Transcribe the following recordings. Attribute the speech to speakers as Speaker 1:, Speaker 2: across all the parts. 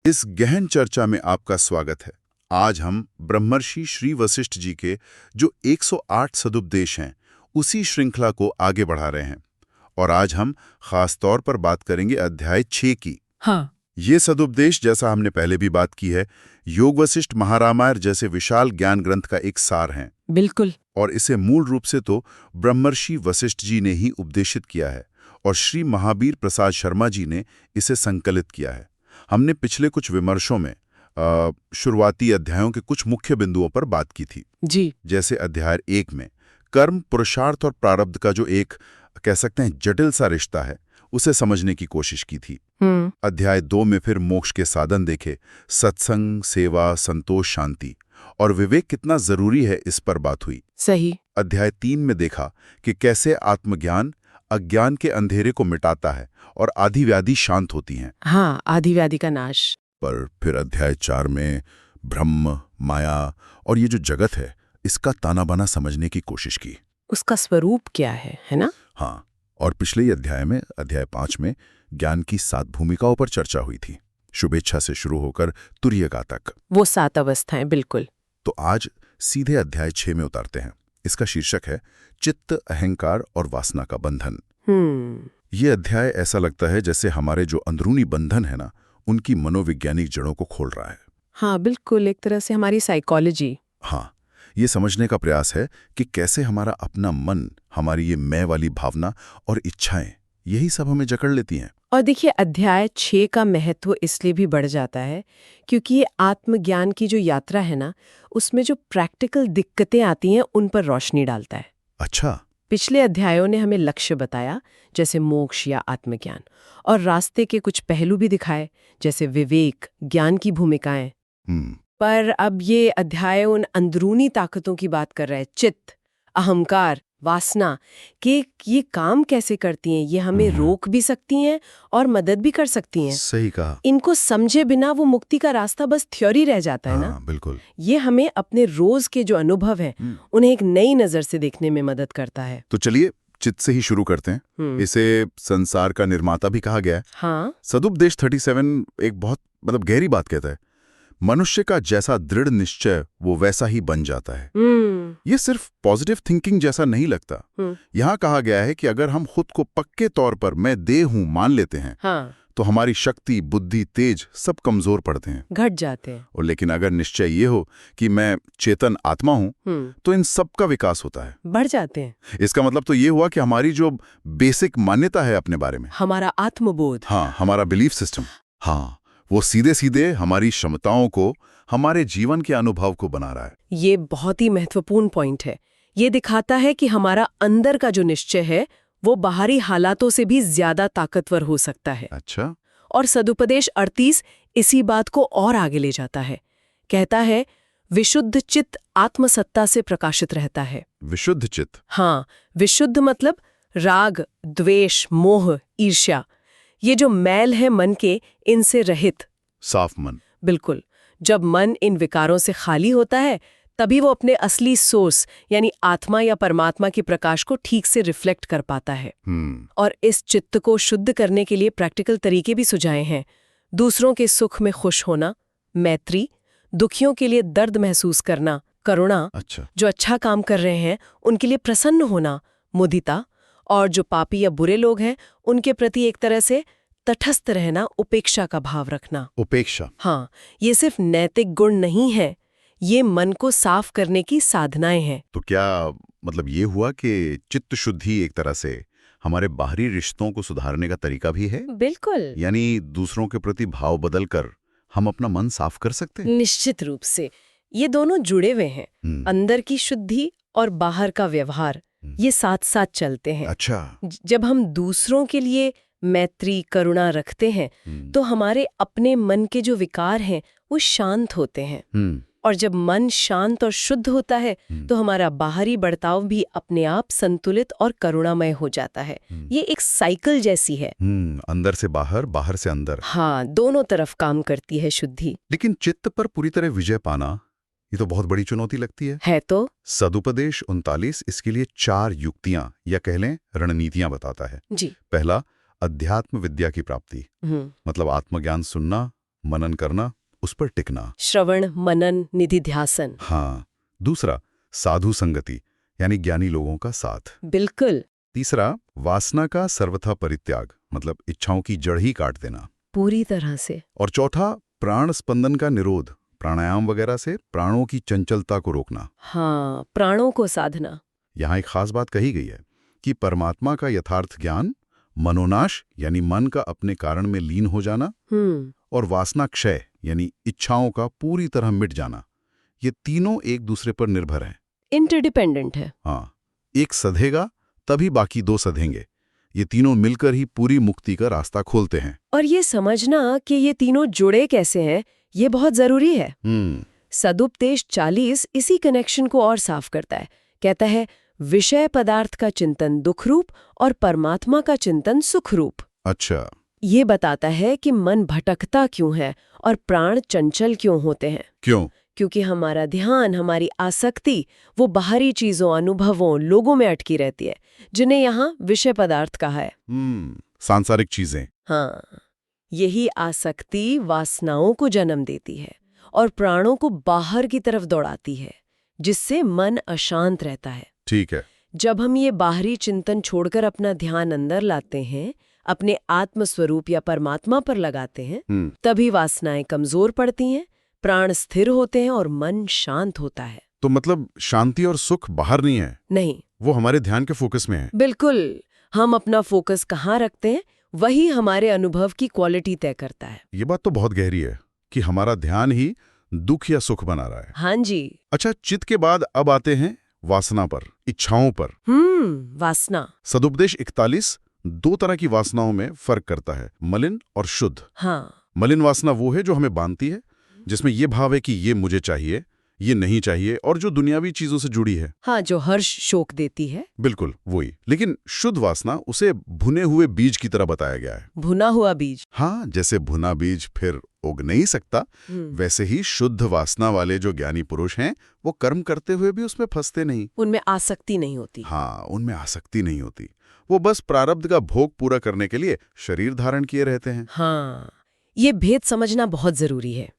Speaker 1: इस गहन चर्चा में आपका स्वागत है। आज हम ब्रह्मर्षि श्री वशिष्ठ जी के जो 108 सदुपदेश हैं, उसी श्रृंखला को आगे बढ़ा रहे हैं। और आज हम खास तौर पर बात करेंगे अध्याय 6 की।
Speaker 2: हाँ।
Speaker 1: ये सदुपदेश, जैसा हमने पहले भी बात की है, योग वशिष्ठ महारामायण जैसे विशाल ज्ञान ग्रंथ का एक सार है।
Speaker 2: बिल्कुल।
Speaker 1: और इसे मूल रूप से तो ब्रह्मर्षि वशिष्ठ जी ने ही उपदेशित किया है और श्री महावीर प्रसाद शर्मा जी ने इसे संकलित किया है। हमने पिछले कुछ विमर्शों में शुरुआती अध्यायों के कुछ मुख्य बिंदुओं पर बात की थी
Speaker 2: जी।
Speaker 1: जैसे अध्याय 1 में कर्म, पुरुषार्थ और प्रारब्ध का जो एक कह सकते हैं जटिल सा रिश्ता है, उसे समझने की कोशिश की थी। अध्याय 2 में फिर मोक्ष के साधन देखे, सत्संग, सेवा, संतोष, शांति और विवेक कितना जरूरी है, इस पर बात हुई।
Speaker 2: सही।
Speaker 1: अध्याय 3 में देखा कि कैसे आत्मज्ञान अज्ञान के अंधेरे को मिटाता है और आदि व्याधि शांत होती हैं।
Speaker 2: हाँ, आदि व्याधि का नाश।
Speaker 1: पर फिर अध्याय 4 में ब्रह्म, माया और ये जो जगत है, इसका ताना बाना समझने की कोशिश की।
Speaker 2: उसका स्वरूप क्या है ना?
Speaker 1: हाँ, और पिछले ही अध्याय में, अध्याय 5 में ज्ञान की 7 भूमिकाओं पर चर्चा हुई थी, शुभेच्छा से शुरू होकर तुर्यगा तक।
Speaker 2: वो 7 अवस्थाएं, बिल्कुल।
Speaker 1: तो आज सीधे अध्याय 6 में उतारते हैं। इसका शीर्षक है चित्त, अहंकार और वासना का बंधन। ये अध्याय ऐसा लगता है जैसे हमारे जो अंदरूनी बंधन है ना, उनकी मनोवैज्ञानिक जड़ों को खोल रहा है।
Speaker 2: हाँ, बिल्कुल, एक तरह से हमारी साइकोलॉजी।
Speaker 1: हाँ, ये समझने का प्रयास है कि कैसे हमारा अपना मन, हमारी ये मैं वाली भावना और इच्छाएं, यही सब हमें जकड़ लेती हैं।
Speaker 2: और देखिए, अध्याय 6 का महत्व इसलिए भी बढ़ जाता है क्योंकि ये आत्मज्ञान की जो यात्रा है ना, उसमें जो प्रैक्टिकल दिक्कतें आती हैं, उन पर रोशनी डालता है।
Speaker 1: अच्छा।
Speaker 2: पिछले अध्यायों ने हमें लक्ष्य बताया, जैसे मोक्ष या आत्मज्ञान, और रास्ते के कुछ पहलू भी दिखाए, जैसे विवेक, ज्ञान की भूमिकाएं। पर अब ये अध्याय उन अंदरूनी ताकतों की बात कर रहा है, चित्त, अहंकार, वासना, कि ये काम कैसे करती हैं, ये हमें रोक भी सकती हैं और मदद भी कर सकती हैं।
Speaker 1: सही कहा।
Speaker 2: इनको समझे बिना वो मुक्ति का रास्ता बस थ्योरी रह जाता है ना।
Speaker 1: बिल्कुल।
Speaker 2: ये हमें अपने रोज के जो अनुभव हैं, उन्हें एक नई नजर से देखने में मदद करता है।
Speaker 1: तो चलिए चित्त से ही शुरू करते हैं। इसे संसार का निर्माता भी कहा गया है।
Speaker 2: हाँ।
Speaker 1: सदुपदेश 37 एक बहुत गहरी बात कहता है। मनुष्य का जैसा दृढ़ निश्चय वो वैसा ही बन जाता है। ये सिर्फ पॉजिटिव थिंकिंग जैसा नहीं लगता। यहाँ कहा गया है कि अगर हम खुद को पक्के तौर पर मैं देह हूं मान लेते हैं,
Speaker 2: हाँ,
Speaker 1: तो हमारी शक्ति, बुद्धि, तेज सब कमजोर पड़ते हैं,
Speaker 2: घट जाते हैं।
Speaker 1: और लेकिन अगर निश्चय ये हो कि मैं चेतन आत्मा हूं, तो इन सब का विकास होता है,
Speaker 2: बढ़ जाते हैं।
Speaker 1: इसका मतलब तो ये हुआ कि हमारी जो बेसिक मान्यता है अपने बारे में,
Speaker 2: हमारा आत्मबोध,
Speaker 1: हाँ, हमारा बिलीफ सिस्टम, हाँ, वो सीधे सीधे हमारी क्षमताओं को, हमारे जीवन के अनुभव को बना रहा है।
Speaker 2: ये बहुत ही महत्वपूर्ण पॉइंट है। ये दिखाता है कि हमारा अंदर का जो निश्चय है, वो बाहरी हालातों से भी ज्यादा ताकतवर हो सकता है।
Speaker 1: अच्छा।
Speaker 2: और सदुपदेश 38 इसी बात को और आगे ले जाता है। कहता है, विशुद्ध चित्त आत्मसत्ता से प्रकाशित रहता है।
Speaker 1: विशुद्ध चित्त?
Speaker 2: हाँ, विशुद्ध मतलब राग, द्वेष, मोह, ईर्ष्या, ये जो मैल है मन के, इनसे रहित,
Speaker 1: साफ मन।
Speaker 2: बिल्कुल। जब मन इन विकारों से खाली होता है, तभी वो अपने असली सोर्स यानी आत्मा या परमात्मा के प्रकाश को ठीक से रिफ्लेक्ट कर पाता है। और इस चित्त को शुद्ध करने के लिए प्रैक्टिकल तरीके भी सुझाए हैं। दूसरों के सुख में खुश होना, मैत्री, दुखियों के लिए दर्द महसूस करना, करुणा,
Speaker 1: अच्छा।
Speaker 2: जो अच्छा काम कर रहे हैं उनके लिए प्रसन्न होना, मुदिता, और जो पापी या बुरे लोग हैं उनके प्रति एक तरह से तटस्थ रहना, उपेक्षा का भाव रखना।
Speaker 1: उपेक्षा?
Speaker 2: हाँ, ये सिर्फ नैतिक गुण नहीं है, ये मन को साफ करने की साधनाएं हैं।
Speaker 1: तो क्या मतलब ये हुआ कि चित्त शुद्धि एक तरह से हमारे बाहरी रिश्तों को सुधारने का तरीका भी है?
Speaker 2: बिल्कुल।
Speaker 1: यानी दूसरों के प्रति भाव बदलकर हम अपना मन साफ कर सकते हैं?
Speaker 2: निश्चित रूप से ये दोनों जुड़े हुए हैं। अंदर की शुद्धि और बाहर का व्यवहार, ये साथ साथ चलते हैं।
Speaker 1: अच्छा।
Speaker 2: जब हम दूसरों के लिए मैत्री, करुणा रखते हैं, तो हमारे अपने मन के जो विकार हैं वो शांत होते हैं। और जब मन शांत और शुद्ध होता है, तो हमारा बाहरी बर्ताव भी अपने आप संतुलित और करुणामय हो जाता है। ये एक साइकिल जैसी है।
Speaker 1: अंदर से बाहर, बाहर से अंदर।
Speaker 2: हाँ, दोनों तरफ काम करती है शुद्धि।
Speaker 1: लेकिन चित्त पर पूरी तरह विजय पाना, ये तो बहुत बड़ी चुनौती लगती है
Speaker 2: तो
Speaker 1: सदुपदेश 39 इसके लिए 4 युक्तियां या कह लें रणनीतियां बताता है।
Speaker 2: जी।
Speaker 1: पहला, अध्यात्म विद्या की प्राप्ति, मतलब आत्मज्ञान सुनना, मनन करना, उस पर टिकना।
Speaker 2: श्रवण, मनन, निधिध्यासन।
Speaker 1: हाँ। दूसरा, साधु संगति, यानी ज्ञानी लोगों का साथ।
Speaker 2: बिल्कुल।
Speaker 1: तीसरा, वासना का सर्वथा परित्याग, मतलब इच्छाओं की जड़ ही काट देना
Speaker 2: पूरी तरह से।
Speaker 1: और चौथा, प्राण स्पंदन का निरोध, प्राणायाम वगैरह से प्राणों की चंचलता को रोकना।
Speaker 2: हाँ, प्राणों को साधना।
Speaker 1: यहाँ एक खास बात कही गई है कि परमात्मा का यथार्थ ज्ञान, मनोनाश यानी मन का अपने कारण में लीन हो जाना, और वासना क्षय यानी इच्छाओं का पूरी तरह मिट जाना, ये तीनों एक दूसरे पर निर्भर हैं।
Speaker 2: इंटरडिपेंडेंट है।
Speaker 1: हाँ, एक सधेगा तभी बाकी दो सधेंगे। ये तीनों मिलकर ही पूरी मुक्ति का रास्ता खोलते हैं।
Speaker 2: और ये समझना कि ये तीनों जुड़े कैसे हैं, ये बहुत जरूरी है। सदुपदेश 40 इसी कनेक्शन को और साफ करता है। कहता है, विषय पदार्थ का चिंतन दुख रूप और परमात्मा का चिंतन सुख रूप।
Speaker 1: अच्छा।
Speaker 2: ये बताता है कि मन भटकता क्यों है और प्राण चंचल क्यों होते हैं।
Speaker 1: क्यों?
Speaker 2: क्योंकि हमारा ध्यान, हमारी आसक्ति वो बाहरी चीजों, अनुभवों, लोगों में अटकी रहती है, जिन्हें यहाँ विषय पदार्थ कहा है।
Speaker 1: सांसारिक चीजें।
Speaker 2: हाँ, यही आसक्ति वासनाओं को जन्म देती है और प्राणों को बाहर की तरफ दौड़ाती है, जिससे मन अशांत रहता है।
Speaker 1: ठीक है।
Speaker 2: जब हम ये बाहरी चिंतन छोड़कर अपना ध्यान अंदर लाते हैं, अपने आत्म स्वरूप या परमात्मा पर लगाते हैं, तभी वासनाएं कमजोर पड़ती हैं, प्राण स्थिर होते हैं और मन शांत होता है।
Speaker 1: तो मतलब शांति और सुख बाहर नहीं है?
Speaker 2: नहीं,
Speaker 1: वो हमारे ध्यान के फोकस में है।
Speaker 2: बिल्कुल। हम अपना फोकस कहाँ रखते हैं, वही हमारे अनुभव की क्वालिटी तय करता है।
Speaker 1: ये बात तो बहुत गहरी है कि हमारा ध्यान ही दुख या सुख बना रहा है।
Speaker 2: हाँ जी।
Speaker 1: अच्छा, चित्त के बाद अब आते हैं वासना पर, इच्छाओं पर।
Speaker 2: वासना।
Speaker 1: सदुपदेश 41 दो तरह की वासनाओं में फर्क करता है, मलिन और शुद्ध।
Speaker 2: हाँ।
Speaker 1: मलिन वासना वो है जो हमें बांधती है, जिसमें ये भाव है कि ये मुझे चाहिए, ये नहीं चाहिए, और जो दुनियावी चीजों से जुड़ी है।
Speaker 2: हाँ, जो हर्ष शोक देती है।
Speaker 1: बिल्कुल वही। लेकिन शुद्ध वासना, उसे भुने हुए बीज की तरह बताया गया है।
Speaker 2: भुना हुआ बीज।
Speaker 1: हाँ, जैसे भुना बीज फिर उग नहीं सकता, वैसे ही शुद्ध वासना वाले जो ज्ञानी पुरुष हैं, वो कर्म करते हुए भी उसमें फंसते नहीं।
Speaker 2: उनमें आसक्ति नहीं होती।
Speaker 1: हाँ, उनमें आसक्ति नहीं होती। वो बस प्रारब्ध का भोग पूरा करने के लिए शरीर धारण किए रहते हैं।
Speaker 2: हाँ, ये भेद समझना बहुत जरूरी है।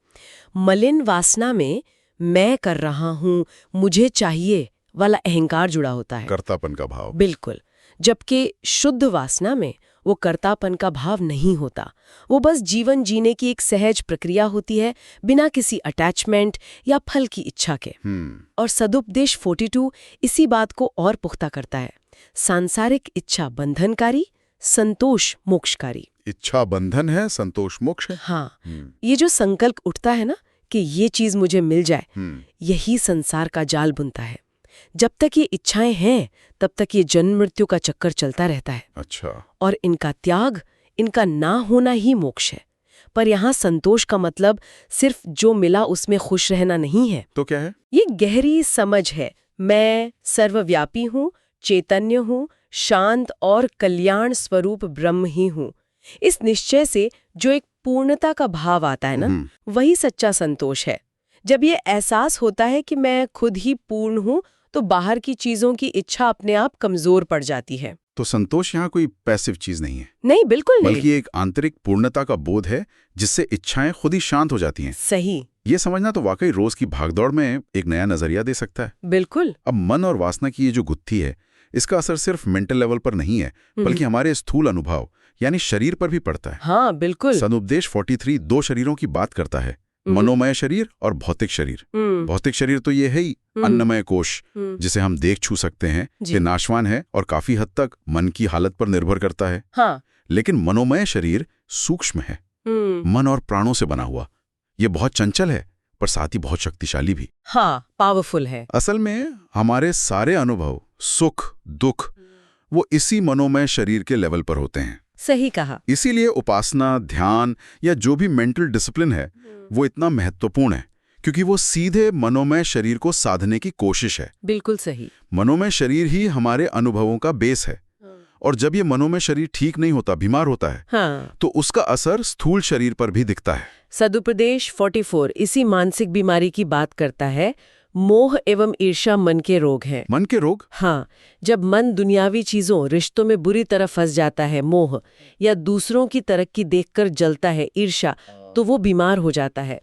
Speaker 2: मलिन वासना में मैं कर रहा हूं, मुझे चाहिए वाला अहंकार जुड़ा होता है,
Speaker 1: कर्तापन का भाव।
Speaker 2: बिल्कुल। जबकि शुद्ध वासना में वो कर्तापन का भाव नहीं होता, वो बस जीवन जीने की एक सहज प्रक्रिया होती है, बिना किसी अटैचमेंट या फल की इच्छा के। और सदुपदेश 42 इसी बात को और पुख्ता करता है। सांसारिक इच्छा बंधनकारी, संतोष मोक्षकारी।
Speaker 1: इच्छा बंधन है, संतोष मोक्ष है।
Speaker 2: हाँ, ये जो संकल्प उठता है ना कि ये चीज मुझे मिल जाए, यही संसार का जाल बुनता है। जब तक ये इच्छाएं हैं, तब तक ये जन्म मृत्यु का चक्कर चलता रहता है।
Speaker 1: अच्छा।
Speaker 2: और इनका त्याग, इनका ना होना ही मोक्ष है। पर यहाँ संतोष का मतलब सिर्फ जो मिला उसमें खुश रहना नहीं है।
Speaker 1: तो क्या है?
Speaker 2: ये गहरी समझ है। मैं सर्वव्यापी हूँ, चैतन्य हूँ, शांत और कल्याण स्वरूप ब्रह्म ही हूँ। इस निश्चय से जो एक पूर्णता का भाव आता है ना, वही सच्चा संतोष है। जब ये एहसास होता है कि मैं खुद ही पूर्ण हूँ, तो बाहर की चीजों की इच्छा अपने आप कमजोर पड़ जाती है।
Speaker 1: तो संतोष यहाँ कोई पैसिव चीज नहीं है।
Speaker 2: नहीं, बिल्कुल नहीं।
Speaker 1: बल्कि एक आंतरिक पूर्णता का बोध है, जिससे इच्छाएं खुद ही शांत हो जाती हैं।
Speaker 2: सही।
Speaker 1: ये समझना तो वाकई रोज की भागदौड़ में एक नया नजरिया दे सकता है।
Speaker 2: बिल्कुल।
Speaker 1: अब मन और वासना की ये जो गुत्थी है, इसका असर सिर्फ मेंटल लेवल पर नहीं है, बल्कि हमारे स्थूल अनुभव यानी शरीर पर भी पड़ता है।
Speaker 2: हाँ, बिल्कुल।
Speaker 1: सदुपदेश 43 दो शरीरों की बात करता है, मनोमय शरीर और भौतिक शरीर। भौतिक शरीर तो ये है ही अन्नमय कोश, जिसे हम देख छू सकते हैं, कि नाशवान है और काफी हद तक मन की हालत पर निर्भर करता है।
Speaker 2: हाँ।
Speaker 1: लेकिन मनोमय शरीर सूक्ष्म है, मन और प्राणों से बना हुआ। ये बहुत चंचल है, पर साथ ही बहुत शक्तिशाली भी।
Speaker 2: हाँ, पावरफुल है।
Speaker 1: असल में हमारे सारे अनुभव, सुख दुख, वो इसी मनोमय शरीर के लेवल पर होते हैं।
Speaker 2: सही कहा।
Speaker 1: इसीलिए उपासना, ध्यान या जो भी मेंटल डिसिप्लिन है, वो इतना महत्वपूर्ण है, क्योंकि वो सीधे मनोमय शरीर को साधने की कोशिश है।
Speaker 2: बिल्कुल सही।
Speaker 1: मनोमय शरीर ही हमारे अनुभवों का बेस है, और जब ये मनोमय शरीर ठीक नहीं होता, बीमार होता है, तो उसका असर स्थूल शरीर पर भी दिखता है।
Speaker 2: सदुपदेश 44 इसी मानसिक बीमारी की बात करता है। मोह एवं ईर्ष्या मन के रोग हैं।
Speaker 1: मन के रोग?
Speaker 2: हाँ, जब मन दुनियावी चीजों, रिश्तों में बुरी तरह फंस जाता है, मोह, या दूसरों की तरक्की देखकर जलता है, ईर्ष्या, तो वो बीमार हो जाता है।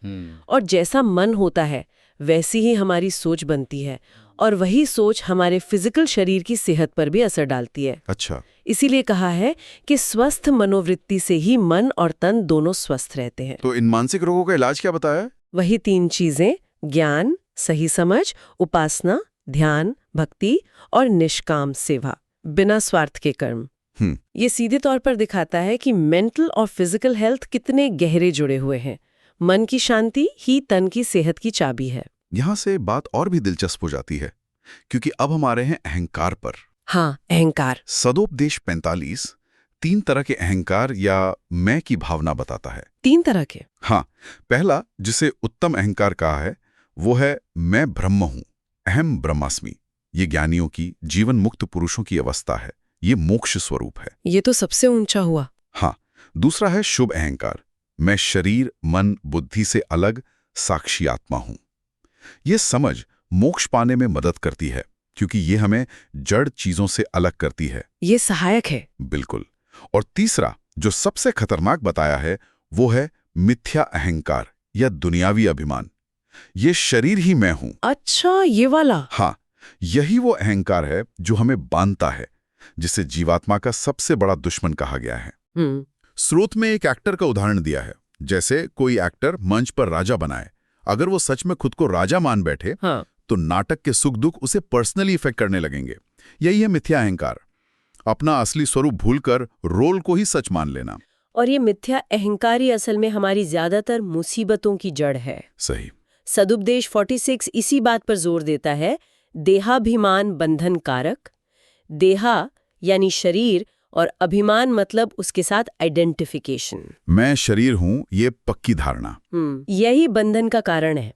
Speaker 2: और जैसा मन होता है वैसी ही हमारी सोच बनती है, और वही सोच हमारे फिजिकल शरीर की सेहत पर भी असर डालती है।
Speaker 1: अच्छा।
Speaker 2: इसीलिए कहा है कि स्वस्थ मनोवृत्ति से ही मन और तन दोनों स्वस्थ रहते हैं।
Speaker 1: तो इन मानसिक रोगों का इलाज क्या बताया?
Speaker 2: वही 3 चीजें: ज्ञान, सही समझ, उपासना, ध्यान, भक्ति और निष्काम सेवा, बिना स्वार्थ के कर्म। ये सीधे तौर पर दिखाता है कि मेंटल और फिजिकल हेल्थ कितने गहरे जुड़े हुए हैं। मन की शांति ही तन की सेहत की चाबी है।
Speaker 1: यहाँ से बात और भी दिलचस्प हो जाती है, क्योंकि अब हमारे हैं अहंकार पर।
Speaker 2: हाँ, अहंकार।
Speaker 1: सदोपदेश 45 3 तरह के अहंकार या मैं की भावना बताता है।
Speaker 2: 3 तरह के?
Speaker 1: हाँ, पहला, जिसे उत्तम अहंकार कहा है, वो है मैं ब्रह्म हूं, अहम ब्रह्मास्मि। ये ज्ञानियों की, जीवन मुक्त पुरुषों की अवस्था है। ये मोक्ष स्वरूप है।
Speaker 2: ये तो सबसे ऊंचा हुआ।
Speaker 1: हाँ। दूसरा है शुभ अहंकार, मैं शरीर, मन, बुद्धि से अलग साक्षी आत्मा हूं। ये समझ मोक्ष पाने में मदद करती है, क्योंकि ये हमें जड़ चीजों से अलग करती है।
Speaker 2: ये सहायक है।
Speaker 1: बिल्कुल। और तीसरा, जो सबसे खतरनाक बताया है, वो है मिथ्या अहंकार या दुनियावी अभिमान। ये शरीर ही मैं हूं।
Speaker 2: अच्छा, ये वाला?
Speaker 1: हाँ, यही वो अहंकार है जो हमें बांधता है, जिसे जीवात्मा का सबसे बड़ा दुश्मन कहा गया है। स्रोत में एक एक्टर का उदाहरण दिया है। जैसे कोई एक्टर मंच पर राजा बनाए, अगर वो सच में खुद को राजा मान बैठे,
Speaker 2: हाँ,
Speaker 1: तो नाटक के सुख दुख उसे पर्सनली इफेक्ट करने लगेंगे। यही है मिथ्या अहंकार, अपना असली स्वरूप भूलकर रोल को ही सच मान लेना।
Speaker 2: और ये मिथ्या अहंकार ही असल में हमारी ज्यादातर मुसीबतों की जड़ है।
Speaker 1: सही।
Speaker 2: सदुपदेश 46 इसी बात पर जोर देता है, देहाभिमान बंधन कारक। देहा यानी शरीर, और अभिमान मतलब उसके साथ आइडेंटिफिकेशन।
Speaker 1: मैं शरीर हूं, ये पक्की धारणा।
Speaker 2: यही बंधन का कारण है।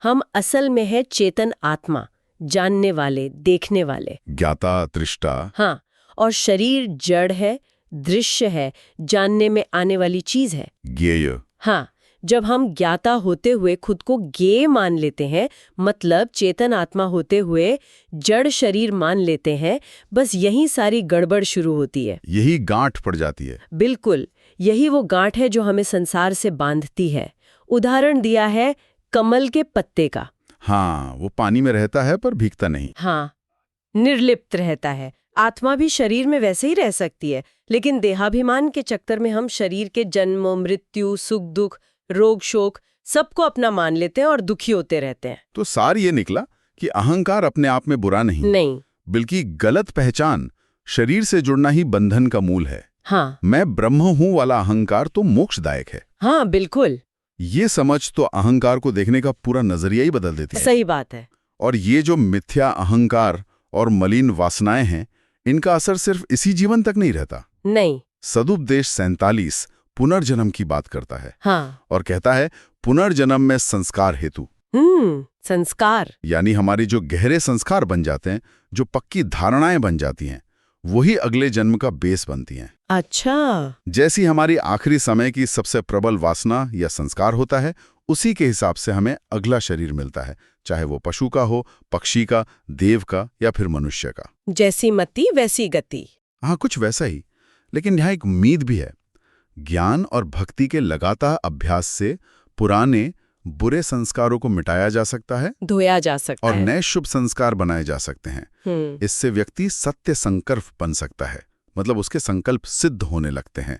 Speaker 2: हम असल में है चेतन आत्मा, जानने वाले, देखने वाले,
Speaker 1: ज्ञाता, दृष्टा।
Speaker 2: हाँ, और शरीर जड़ है, दृश्य है, जानने में आने वाली चीज है,
Speaker 1: ज्ञेय।
Speaker 2: हाँ, जब हम ज्ञाता होते हुए खुद को ज्ञेय मान लेते हैं, मतलब चेतन आत्मा होते हुए जड़ शरीर मान लेते हैं, बस यही सारी गड़बड़ शुरू होती है।
Speaker 1: यही गांठ पड़ जाती है।
Speaker 2: बिल्कुल, यही वो गांठ है जो हमें संसार से बांधती है। उदाहरण दिया है कमल के पत्ते का।
Speaker 1: हाँ, वो पानी में रहता है पर भीगता नहीं।
Speaker 2: हाँ, निर्लिप्त रहता है। आत्मा भी शरीर में वैसे ही रह सकती है, लेकिन देहाभिमान के चक्कर में हम शरीर के जन्म, मृत्यु, सुख दुख, रोग शोक सबको अपना मान लेते हैं और दुखी होते रहते हैं।
Speaker 1: तो सार ये निकला कि अहंकार अपने आप में बुरा नहीं, बल्कि गलत पहचान, शरीर से जुड़ना ही बंधन का मूल है।
Speaker 2: हाँ,
Speaker 1: मैं ब्रह्म हूं वाला अहंकार तो मोक्षदायक है।
Speaker 2: हाँ, बिल्कुल।
Speaker 1: ये समझ तो अहंकार को देखने का पूरा नजरिया ही बदल देती है।
Speaker 2: सही बात है।
Speaker 1: और ये जो मिथ्या अहंकार और मलिन वासनाएं हैं, इनका असर सिर्फ इसी जीवन तक नहीं रहता।
Speaker 2: नहीं।
Speaker 1: सदुपदेश 47 पुनर्जन्म की बात करता है।
Speaker 2: हाँ।
Speaker 1: और कहता है पुनर्जन्म में संस्कार हेतु।
Speaker 2: संस्कार
Speaker 1: यानी हमारी जो गहरे संस्कार बन जाते हैं, जो पक्की धारणाएं बन जाती हैं, वही अगले जन्म का बेस बनती हैं।
Speaker 2: अच्छा।
Speaker 1: जैसी हमारी आखिरी समय की सबसे प्रबल वासना या संस्कार होता है, उसी के हिसाब से हमें अगला शरीर मिलता है, चाहे वो पशु का हो, पक्षी का, देव का या फिर मनुष्य का।
Speaker 2: जैसी मति वैसी गति।
Speaker 1: हाँ, कुछ वैसा ही। लेकिन यहाँ एक उम्मीद भी है। ज्ञान और भक्ति के लगातार अभ्यास से पुराने बुरे संस्कारों को मिटाया जा सकता है,
Speaker 2: धोया जा सकता
Speaker 1: और
Speaker 2: है,
Speaker 1: नए शुभ संस्कार बनाए जा सकते हैं। इससे व्यक्ति सत्य संकल्प बन सकता है, मतलब उसके संकल्प सिद्ध होने लगते हैं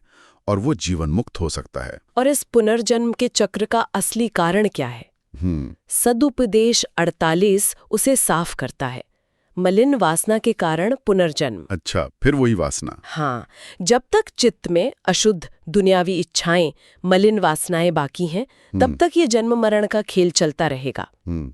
Speaker 1: और वो जीवन मुक्त हो सकता है।
Speaker 2: और इस पुनर्जन्म के चक्र का असली कारण क्या है? सदुपदेश 48 उसे साफ करता है। मलिन वासना के कारण पुनर्जन्म।
Speaker 1: अच्छा, फिर वही वासना।
Speaker 2: हाँ, जब तक चित्त में अशुद्ध दुनियावी इच्छाएं, मलिन वासनाएं बाकी हैं, तब तक ये जन्म मरण का खेल चलता रहेगा।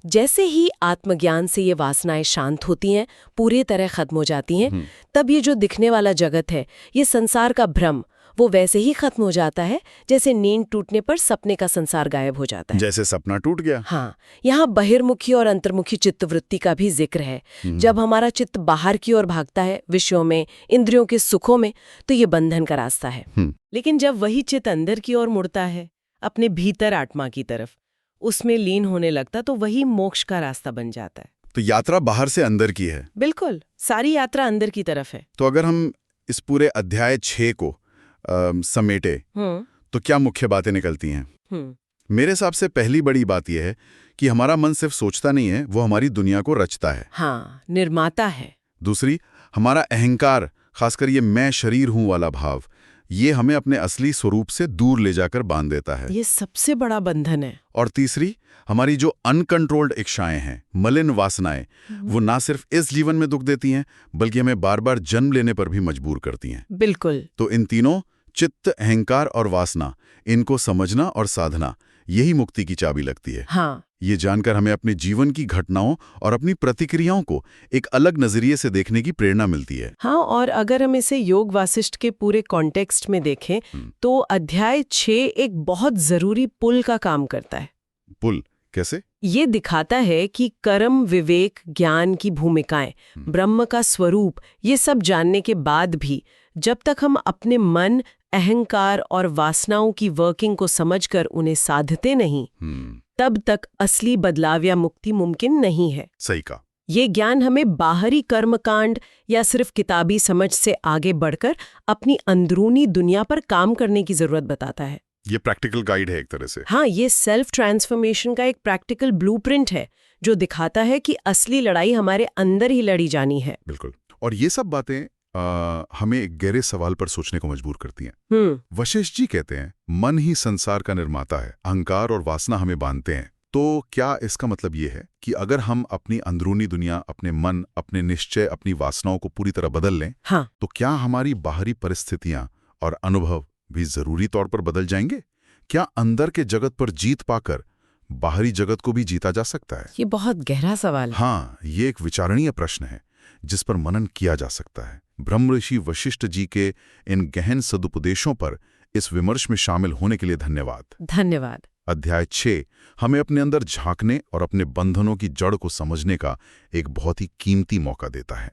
Speaker 2: जैसे ही आत्मज्ञान से ये वासनाएं शांत होती हैं, पूरी तरह खत्म हो जाती हैं, तब ये जो दिखने वाला जगत है, ये संसार का भ्रम, वो वैसे ही खत्म हो जाता है जैसे नींद टूटने पर सपने का संसार गायब हो जाता है।
Speaker 1: जैसे सपना टूट गया।
Speaker 2: हाँ, यहाँ बहिर्मुखी और अंतर्मुखी चित्तवृत्ति का भी जिक्र है। जब हमारा चित्त बाहर की ओर भागता है, विषयों में, इंद्रियों के सुखों में, तो ये बंधन का रास्ता है। लेकिन जब वही चित्त अंदर की ओर मुड़ता है, अपने भीतर आत्मा की तरफ, उसमें लीन होने लगता, तो वही मोक्ष का रास्ता बन जाता है।
Speaker 1: तो यात्रा बाहर से अंदर की है।
Speaker 2: बिल्कुल, सारी यात्रा अंदर की तरफ है।
Speaker 1: तो अगर हम इस पूरे अध्याय 6 को समेटे, तो क्या मुख्य बातें निकलती हैं? मेरे हिसाब से पहली बड़ी बात यह है कि हमारा मन सिर्फ सोचता नहीं है, वो हमारी दुनिया को रचता है।
Speaker 2: हाँ, निर्माता है।
Speaker 1: दूसरी, हमारा अहंकार, खासकर ये मैं शरीर हूं वाला भाव, ये हमें अपने असली स्वरूप से दूर ले जाकर बांध देता है।
Speaker 2: ये सबसे बड़ा बंधन है।
Speaker 1: और तीसरी, हमारी जो अनकंट्रोल्ड इच्छाएं हैं, मलिन वासनाएं, वो ना सिर्फ इस जीवन में दुख देती हैं, बल्कि हमें बार बार जन्म लेने पर भी मजबूर करती हैं।
Speaker 2: बिल्कुल।
Speaker 1: तो इन तीनों, चित्त, अहंकार और वासना, इनको समझना और साधना, यही मुक्ति की चाबी लगती है।
Speaker 2: हाँ।
Speaker 1: ये जानकर हमें अपने जीवन की घटनाओं और अपनी प्रतिक्रियाओं को एक अलग नजरिए से देखने की प्रेरणा मिलती है।
Speaker 2: हाँ, और अगर हम इसे योग वासिष्ठ के पूरे कॉन्टेक्स्ट में देखें तो अध्याय 6 एक बहुत जरूरी पुल का काम करता है।
Speaker 1: पुल कैसे?
Speaker 2: ये दिखाता है कि कर्म, विवेक, ज्ञान की भूमिकाएं, ब्रह्म का स्वरूप, ये सब जानने के बाद भी जब तक हम अपने मन, अहंकार और वासनाओं की वर्किंग को समझकर उन्हें साधते नहीं, तब तक असली बदलाव या मुक्ति मुमकिन नहीं है।
Speaker 1: सही कहा।
Speaker 2: ये ज्ञान हमें बाहरी कर्मकांड या सिर्फ किताबी समझ से आगे बढ़कर अपनी अंदरूनी दुनिया पर काम करने की जरूरत बताता है।
Speaker 1: ये प्रैक्टिकल गाइड है एक तरह से।
Speaker 2: हाँ, ये सेल्फ ट्रांसफॉर्मेशन का एक प्रैक्टिकल ब्लूप्रिंट है जो दिखाता है कि असली लड़ाई हमारे अंदर ही लड़ी जानी है।
Speaker 1: बिल्कुल। और ये सब बातें हमें एक गहरे सवाल पर सोचने को मजबूर करती हैं। वशिष्ठ जी कहते हैं, मन ही संसार का निर्माता है, अहंकार और वासना हमें बांधते हैं। तो क्या इसका मतलब ये है कि अगर हम अपनी अंदरूनी दुनिया, अपने मन, अपने निश्चय, अपनी वासनाओं को पूरी तरह बदल लें,
Speaker 2: हाँ,
Speaker 1: तो क्या हमारी बाहरी परिस्थितियां और अनुभव भी जरूरी तौर पर बदल जाएंगे? क्या अंदर के जगत पर जीत पाकर बाहरी जगत को भी जीता जा सकता है?
Speaker 2: ये बहुत गहरा सवाल है।
Speaker 1: हाँ, ये एक विचारणीय प्रश्न है जिस पर मनन किया जा सकता है। ब्रह्म ऋषि वशिष्ठ जी के इन गहन सदुपदेशों पर इस विमर्श में शामिल होने के लिए धन्यवाद।
Speaker 2: धन्यवाद।
Speaker 1: अध्याय 6 हमें अपने अंदर झांकने और अपने बंधनों की जड़ को समझने का एक बहुत ही कीमती मौका देता है।